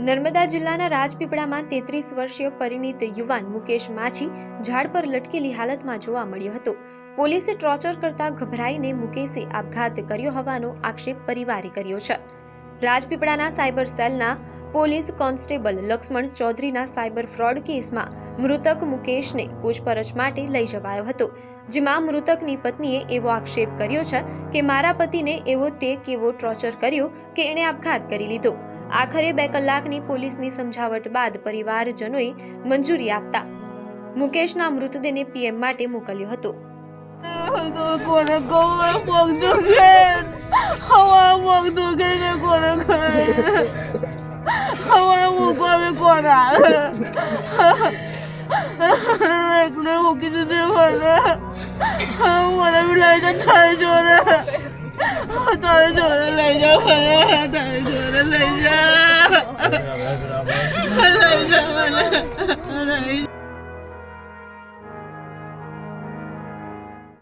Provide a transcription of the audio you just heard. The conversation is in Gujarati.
નર્મદા જિલ્લાના રાજપીપળામાં 33 વર્ષીય પરિણીત યુવાન મુકેશ માછી ઝાડ પર લટકેલી હાલતમાં જોવા મળ્યો હતો। પોલીસે ટોર્ચર કરતા ગભરાઈને મુકેશે આપઘાત કર્યો હોવાનો આક્ષેપ પરિવારે કર્યો છે। રાજપીપળાના સાયબર સેલના પોલીસ કોન્સ્ટેબલ લક્ષ્મણ ચૌધરીના સાયબર ફ્રોડ કેસમાં મૃતક મુકેશને પૂછપરછ માટે લઈ જવાયો હતો, જેમાં મૃતકની પત્નીએ એવો આક્ષેપ કર્યો છે કે મારા પતિને એવો તે કેવો ટોર્ચર કર્યો કે એણે આપઘાત કરી લીધો। આખરે 2 કલાકની પોલીસની સમજાવટ બાદ પરિવારજનોએ મંજૂરી આપતા મુકેશના મૃતદેહને પીએમ માટે મોકલ્યો હતો। તારે જોડે લઈ જાઓ, તારે જોડે લઈ જાઓ।